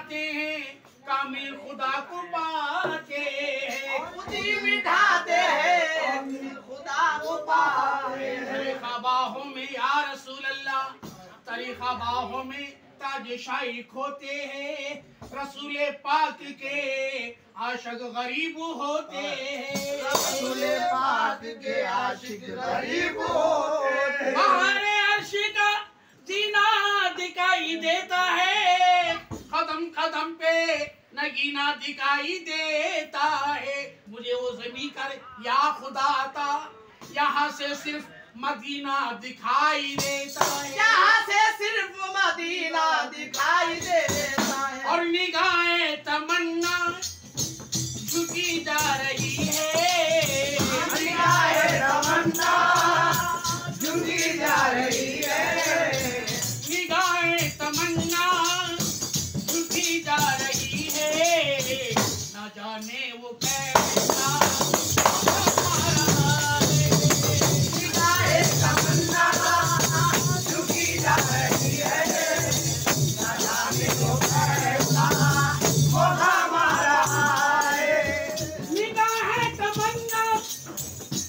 मिटाते हैं कामिल खुदा को पाके, खुदी मिटाते हैं खुदा को पाके। तरीक़ा बाहों में या रसूल अल्लाह, तरीक़ा बाहों में ताज शाइक होते हैं, रसूल पाक के आशिक गरीब होते हैं, रसूल पाक के आशिक गरीब होते हैं। बाहर अर्श का जीना दिखाई देता है, कदम कदम पे नगीना दिखाई देता है। मुझे वो ज़मीं कर या खुदा था, यहाँ से सिर्फ मदीना दिखाई देता है, यहाँ से सिर्फ मदीना दिखाई देता है। और निगाहें तमन्ना झुकी जा रही है, निगाहें तमन्ना झुकी जा रही है। निगाहें तमन्ना झुकी जा रही है, न जाने वो कैसा निगाहें तमन्ना झुकी जा रही है। न जाने वो कैसा मौका मारा है। निगाहें तमन्ना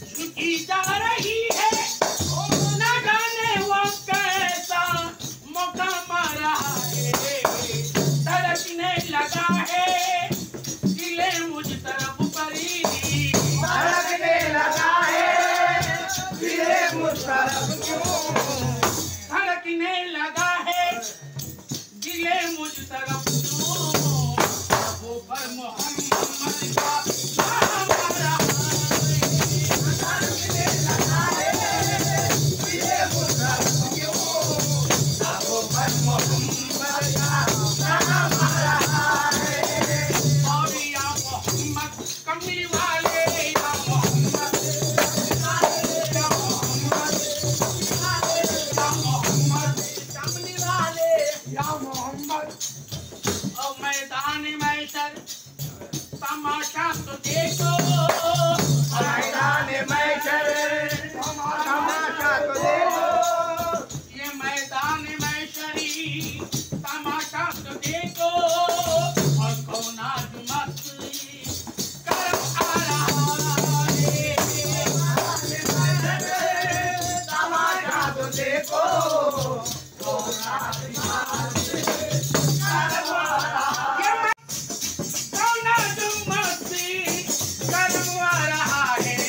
झुकी जा रही है, न जाने वो कैसा मौका मारा है। धड़कने लगा है दिले मुझ तरफ परी, धड़कने लगा है दिले मुझ तरफ क्यों। धड़कने लगा है दिले मुझ तरफ क्यों। वो पर मोहम्मद का नाम आ रहा है, धड़कने लगा है दिले मुझ तरफ क्यों। वो पर मोहम्मद का नाम आ रहा है। और या मोहम्मद कमली वाले, या मोहम्मद, या मोहम्मद, या मोहम्मद कमली वाले, या मोहम्मद। और मैदान महशर तमाशा तो देखो, मैदान महशर तमाशा तो देखो। ये मैदान महशरी तमाशा तो देखो, और कौना जो मस्ती करम आ रहा है। तमाशा तो देखो। कौना जो मस्ती करम आ रहा है।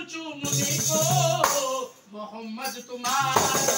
चूमने को मोहम्मद तुम्हारा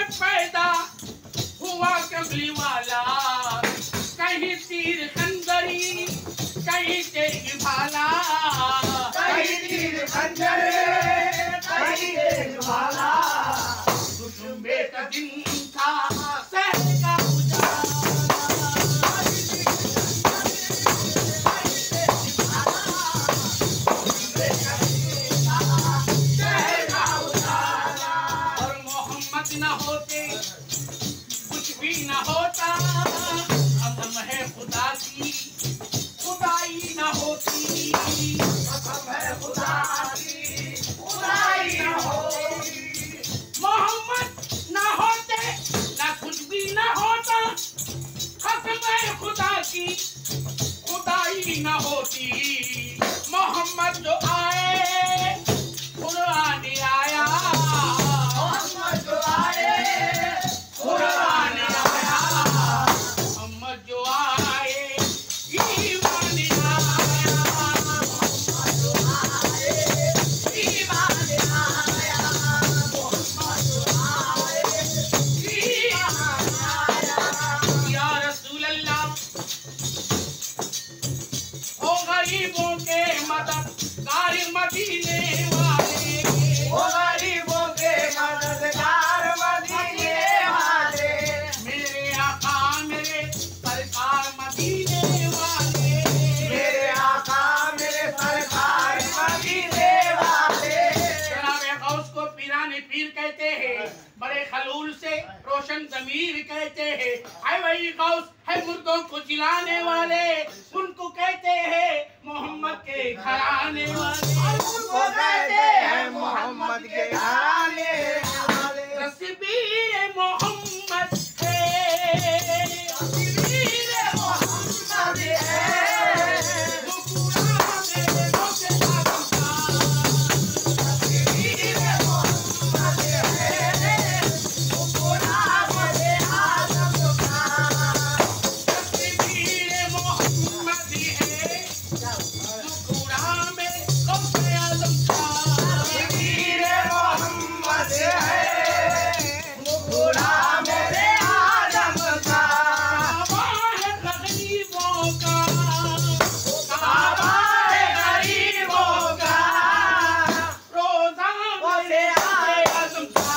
पैदा हुआ कमली वाला, कहीं तीर खंजरी कहीं तेग भाला, कहीं तीर खंजर कहीं तेग भाला। दुश्मन का दिन था शहर का उजाला, और मोहम्मद न होते कुछ भी न होता, कसम है खुदा की खुदाई न होती, कसम है खुदा की खुदाई न होती। मोहम्मद न होते न कुछ भी न होता, कसम है खुदा की खुदाई न होती। मोहम्मद जो आए कुरान आया, मोहम्मद जो आए कुरान आया, मोहम्मद जो आए ईमान आया, मोहम्मद जो आए ईमान आया, मोहम्मद जो आए ईमान आया। या रसूल अल्लाह ओ गरीबों के मददगार मदीने वाले, ओ गरीबों के मददगार मदीने वाले, मेरे आका मेरे सरकार मदीने वाले, मेरे आका मेरे सरकार मदीने वाले। जनाबे गौस को पीराने पीर कहते हैं, बड़े खलूल से रोशन ज़मीर कहते हैं। है वही गौस है मुर्दों को जिलाने वाले, उनको कहते हैं मोहम्मद के घराने वाले, उनको कहते हैं मोहम्मद के घराने वाले। तस्वीर मोहम्मद है, तस्वीर मोहम्मद है, वो कुरान में रोके आदम का, तस्वीर मोहम्मद है, वो कुरान में आदम का। तस्वीर मोहम्मद है, वो कुरान में रोके आदम का। तस्वीर मोहम्मद है, वो कुरान में आदम का। काबा है गरीबों का, काबा है गरीबों का, रोज़ा वसे आदम का।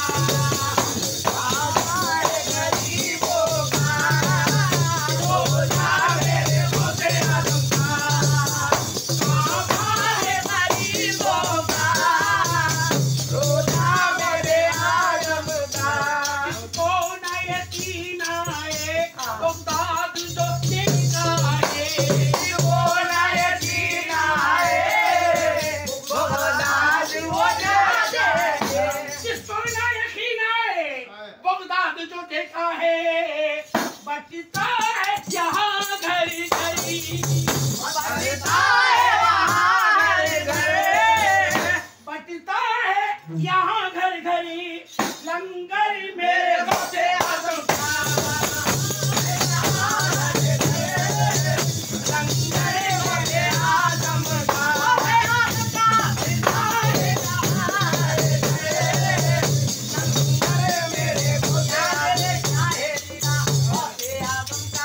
काबा है गरीबों का, रोज़ा मेरे वसे आदम का। काबा है गरीबों का, रोज़ा मेरे आदम का। इसको न यकीन आए, बगदाद जो देखा है, वो न यकीन आए, बगदाद वो जाते। जिसको न यकीन आए, बगदाद जो देखा है, बचता है यहाँ घर घरी, बचता है वहाँ घर, बचता है यहाँ घर घरी, लंगर मेरे वसे आदम का। लंगर वसे आदम का, लंगर मेरे खुदा ने चाहे दिया, वसे आदम का।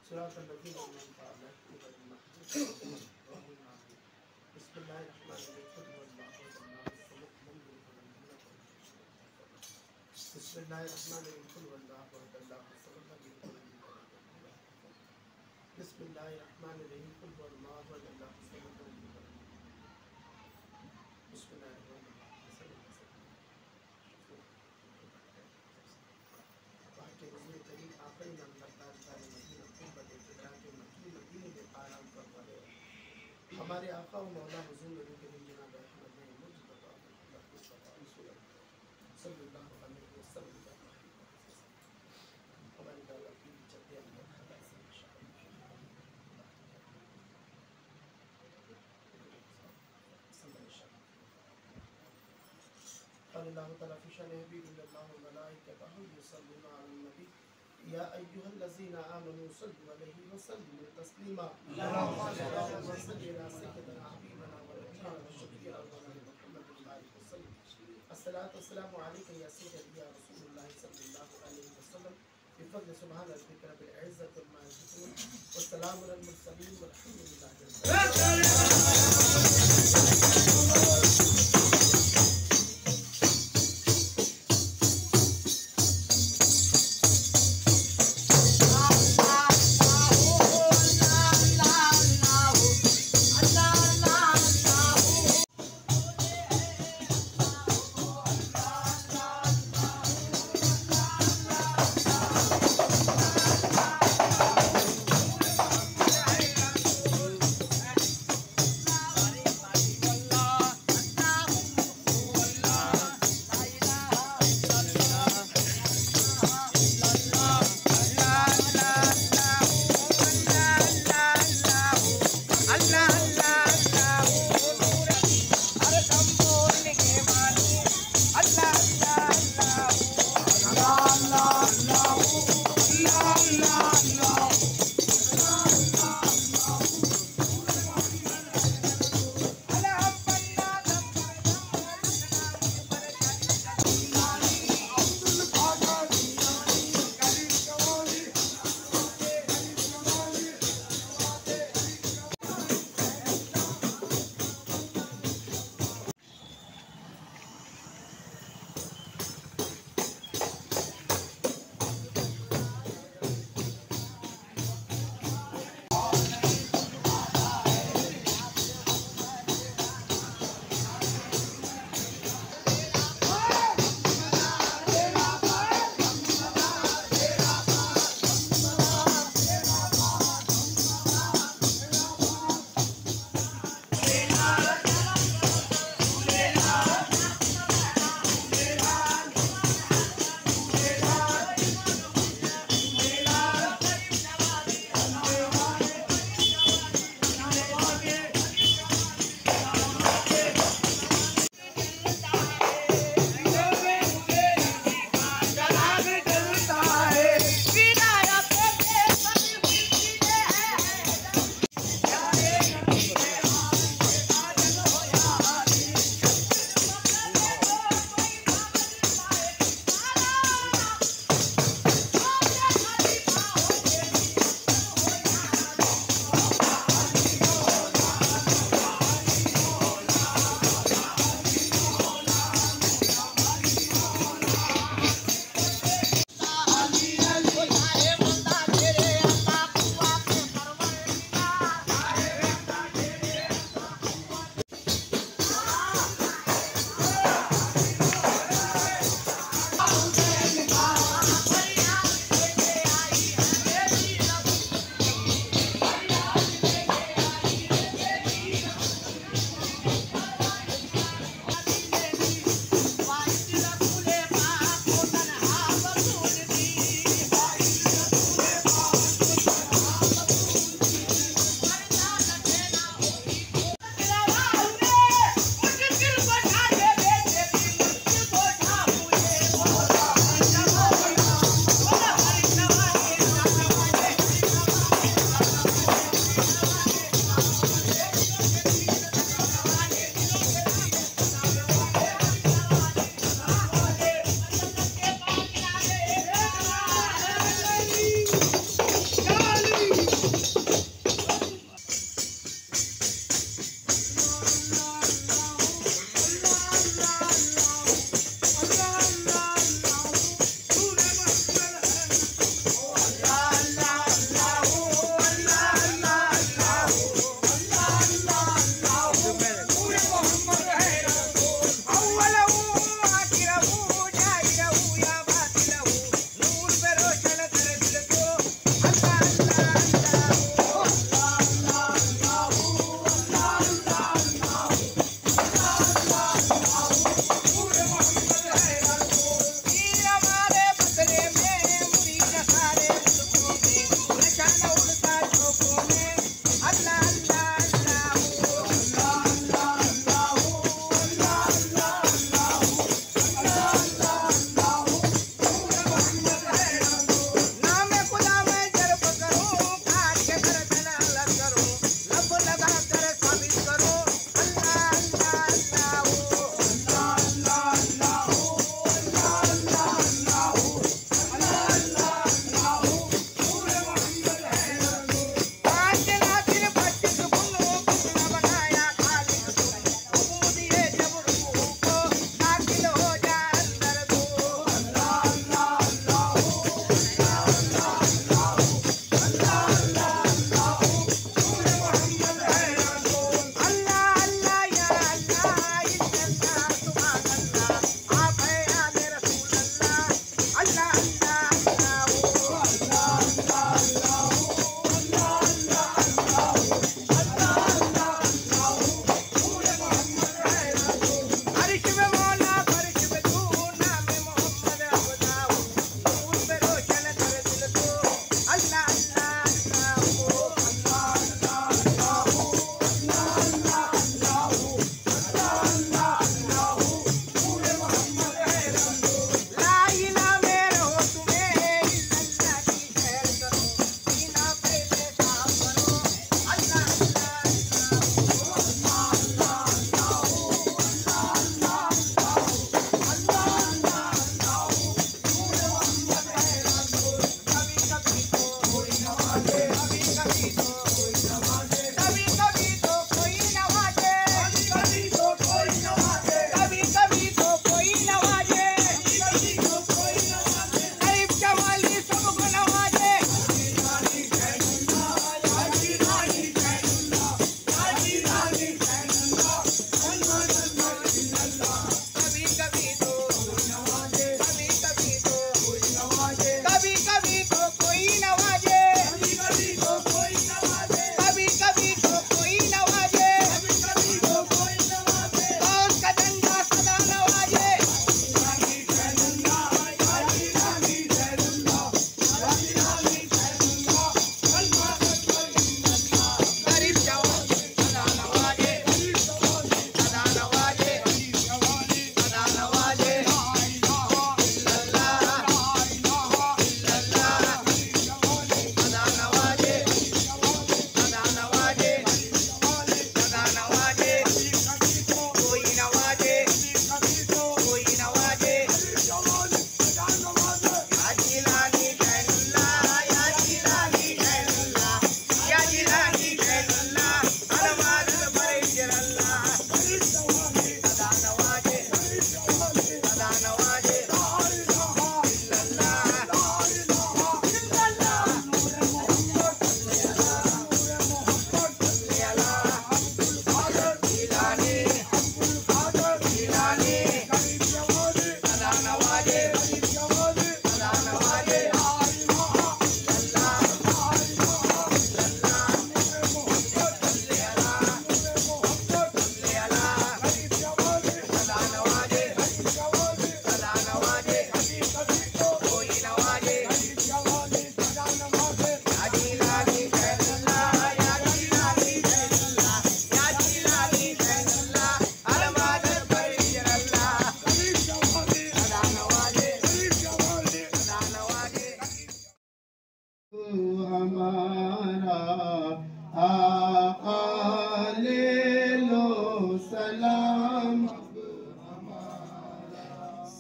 सिरातल लज़ीना अनअमता अलैहिम गैरिल मग़ज़ूबि अलैहिम वला द्दाल्लीन। बिस्मिल्लाहिर्रहमानिर्रहीम। कुल हुवल्लाहु अहद, अल्लाहु समद, लम यलिद वलम यूलद वलम यकुल लहु कुफुवन अहद। बिस्मिल्लाहिर्रहमानिर्रहीम। कुल हुवल्लाहु अहद, अल्लाहु समद, लम यलिद वलम यूलद वलम यकुल लहु कुफुवन अहद। हमारे आका व मौला हुज़ूर नबी करीम जनाब अहमद ने मुज्तबा मुस्तफ़ा रसूल सल्लल्लाहु अलैहि वसल्लम हमारी दादा की चलते अंदर खदा से अल्लाह ताला फी शान हबीबिल्लाह व मलाइकतहु युसल्लूना अलन नबी या अय्युहल्लज़ीना आमनू सल्लु अलैहि व सल्लिमू तस्लीमा। अल्लाहुम्मा सल्लि अला सय्यिदिना हबीबना व नबीना व शफीअना मुहम्मदिन व सल्लम। अस्सलातु वस्सलामु अलैका या सय्यदी या रसूलुल्लाह सल्लल्लाहु अलैहि वसल्लम। बिफज़्ल सुब्हान रब्बिका रब्बिल इज़्ज़ति अम्मा यसिफून व सलामुन अलल मुरसलीन वल्हम्दुलिल्लाहि अल्लाह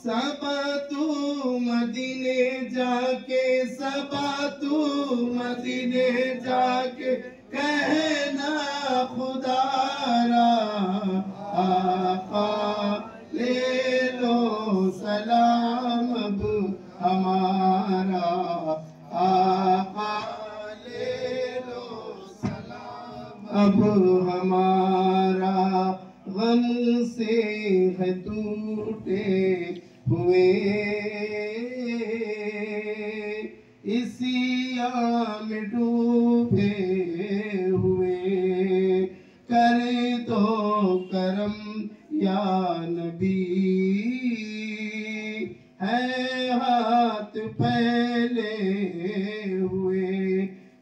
सबा तू मदीने जाके, सबा तू मदीने जाके कहना खुदारा आका ले लो सलाम अब हमारा, आका ले लो सलाम अब हमारा। गम से है टूटे हुए इसी आम डूबे हुए, करे दो करम या नबी, है हाथ फैले हुए।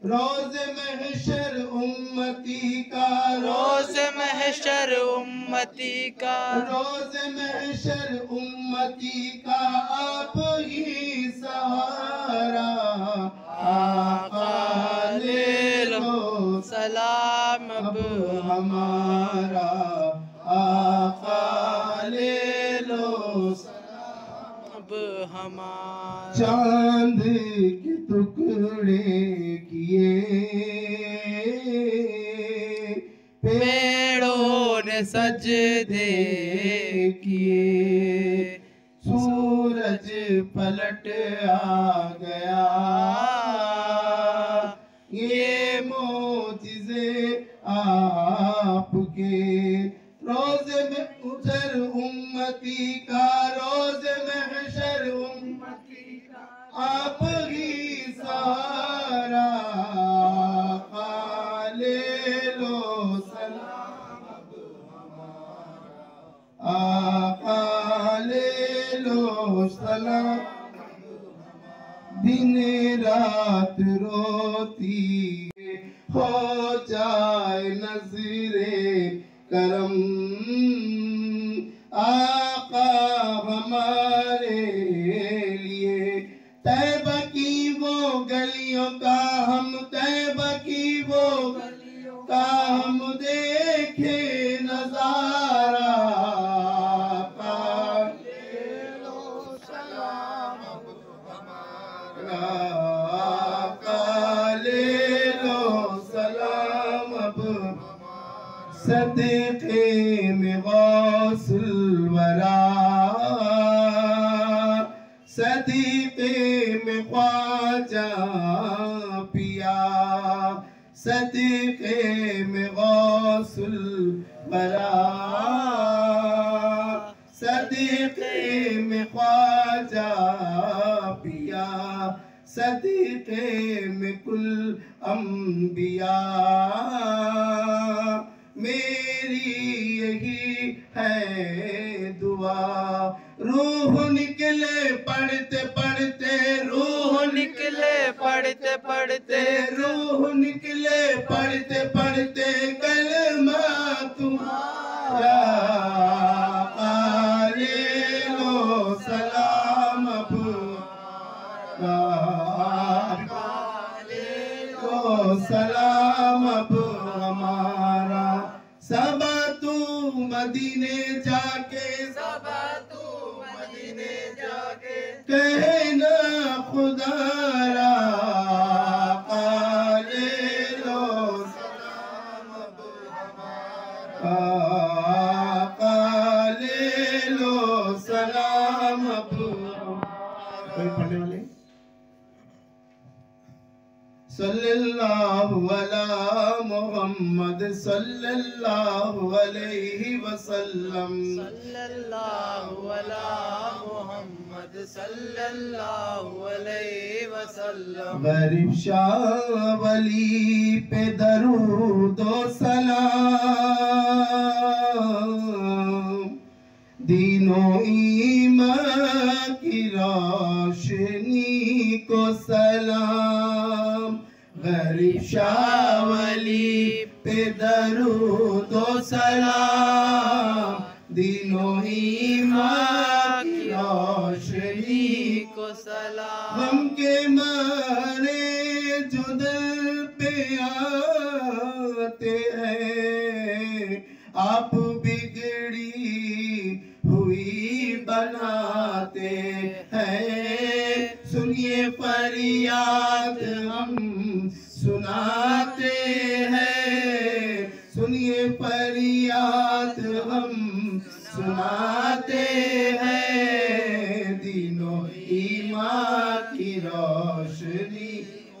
रोज महशर उम्मती का, रोज महशर उम्मती का, रोज महशर उम्मती का आप ही सहारा, आका ले लो सलाम अब हमारा, आका ले लो अब हमारा। चांद के टुकड़े किए पेड़ों ने सजदे किए, सूरज पलट आ गया, ये मोजिज़े आपके। रोज में उधर उम्मती का, रोज महशर उम्मती का आप ही सहारा, ले लो सलाम अब हमारा, आका ले लो सलाम। दिन रात रोती हो जाए नजरे करम, आका हमारे लिए। तैबा की वो गलियों का हम, तैबा की वो गलियों का हम देखे नजारा, ले लो सलाम अब हमारा, ले लो सलाम अब। सदक़े में गौसुल वरा, सदक़े में ख्वाजा पिया, सदक़े में गौसुल वरा, सदक़े में ख्वाजा पिया, सदक़े में कुल अंबिया। मेरी यही है दुआ, रूह निकले पढ़ते पढ़ते, रूह निकले पढ़ते पढ़ते, रूह निकले पढ़ते पढ़ते कलमा तुम्हारा, ले लो सलाम अब ले लो सलाम अब हमारा। सबा तू मदीने जाके, सबा तू मदीने जाके कहना खुदारा, ले लो सलाम अब हमारा, ले लो सलाम अब। कोई पढ़ने वाले? सल्लल्लाहु अला मुहम्मद सल्लल्लाहु अलैहि वसल्लम, सल्लल्लाहु अला मुहम्मद सल्लल्लाहु अलैहि वसल्लम। गरीब शाह वली पे दरूद व सलाम, दीनो ईमान की रोशनी को सलाम। गरीब शाह वली पे दरूद व सलाम, दीनो ईमान की रोशनी को सलाम। हम के मारे जो दिल पे आते हैं, आप बिगड़ी हुई बला बनाते हैं। सुनिए फरियाद हम सुनाते हैं, सुनिए फरियाद हम सुनाते हैं। दीनो ईमान की रोशनी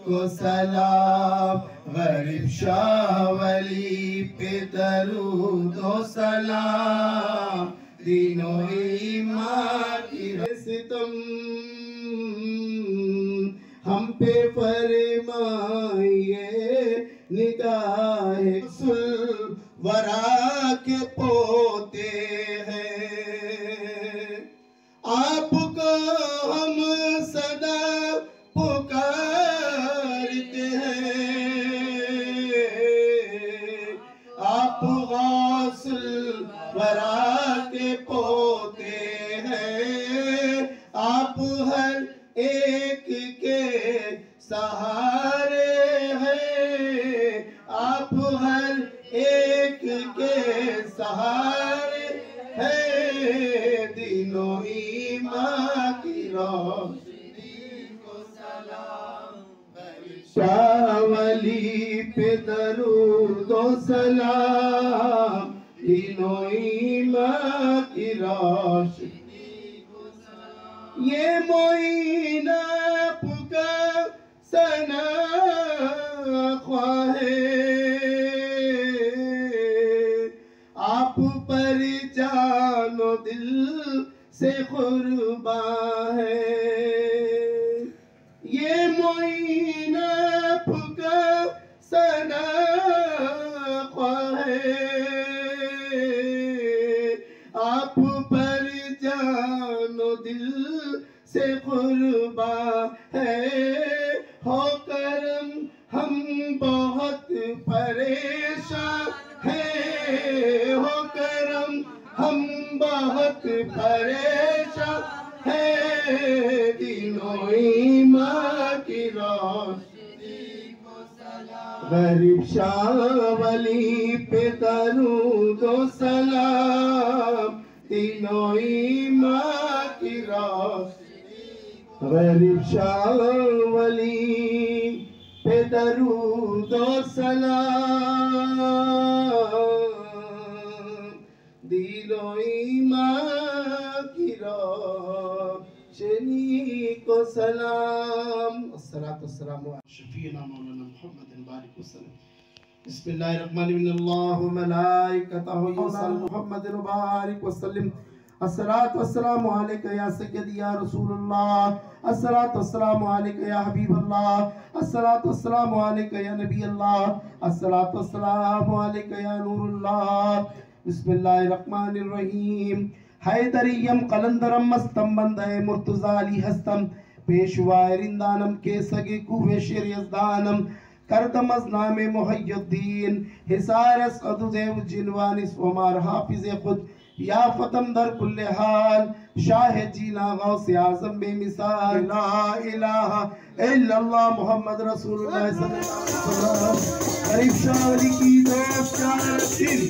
को सलाम, गरीब शाह वली पे दरूद व सलाम। दीनो ईमान की सितम हम पे फरमाइए, निगाहे सुल वरा के पोते हैं। आपको हम सदा पुकारते हैं, आप गौसुल वरा के पोते हैं। आप हर एक के सहारे हैं, आप हर एक के सहारे हैं। दिनो ईमान की रोशनी को सलाम, शाह वली पे दरूद व सलाम। दिनो ईमान की रोशनी ये मोइना पुका सना ख्वाहे, आप पर जानो दिल से कुर्बा है। ये मोइना पुका सना ख्वाहे, आप पर जानो दिल से कुर्बा है। हो करम हम बहुत परेशान हैं, हो करम हम बहुत परेशान हैं। दिनो ईमान की रोशनी को सलाम, गरीब शाह वली पे दरूद व सलाम। दिनो ईमान की रोशनी, गरीब शाह वली पे दरूद व सलाम। दिलो ईमान की रोशनी को सलाम। अस्सलातु वस्सलामु अला शफीना मौलाना मुहम्मद बारिक वसल्लम। बिस्मिल्लाहिर्रहमानिर्रहीम। अल्लाहु मलाइकतहु युसल्लूना मुहम्मद बारिक वसल्लम। अस्सलातु वस्सलामु अलैका या सय्यदी या रसूलल्लाह। अस्सलातु वस्सलामु अलैका या हबीबल्लाह। अस्सलातु वस्सलामु अलैका या नबीयल्लाह। अस्सलातु वस्सलामु अलैका या नूरुल्लाह। बिस्मिल्लाहिर्रहमानिर्रहीम। हैदरियम कलंदरम मस्तम बंदे मुर्तजाली हस्तम पेशवारिंदानम के सगे कुवे शरीयदानम करदमज नामे मुहय्यद्दीन हिसारस अदुदेव जिनवानिस वमार हाफिज खुद या फतम दर कुल्ले हाल शाह जीना गौसे आज़म बेमिसाल ला इलाहा इल्लल्लाह मुहम्मद रसूलुल्लाह सल्लल्लाहु अलैहि वसल्लम। गरीब शाह वली की दो चार दिन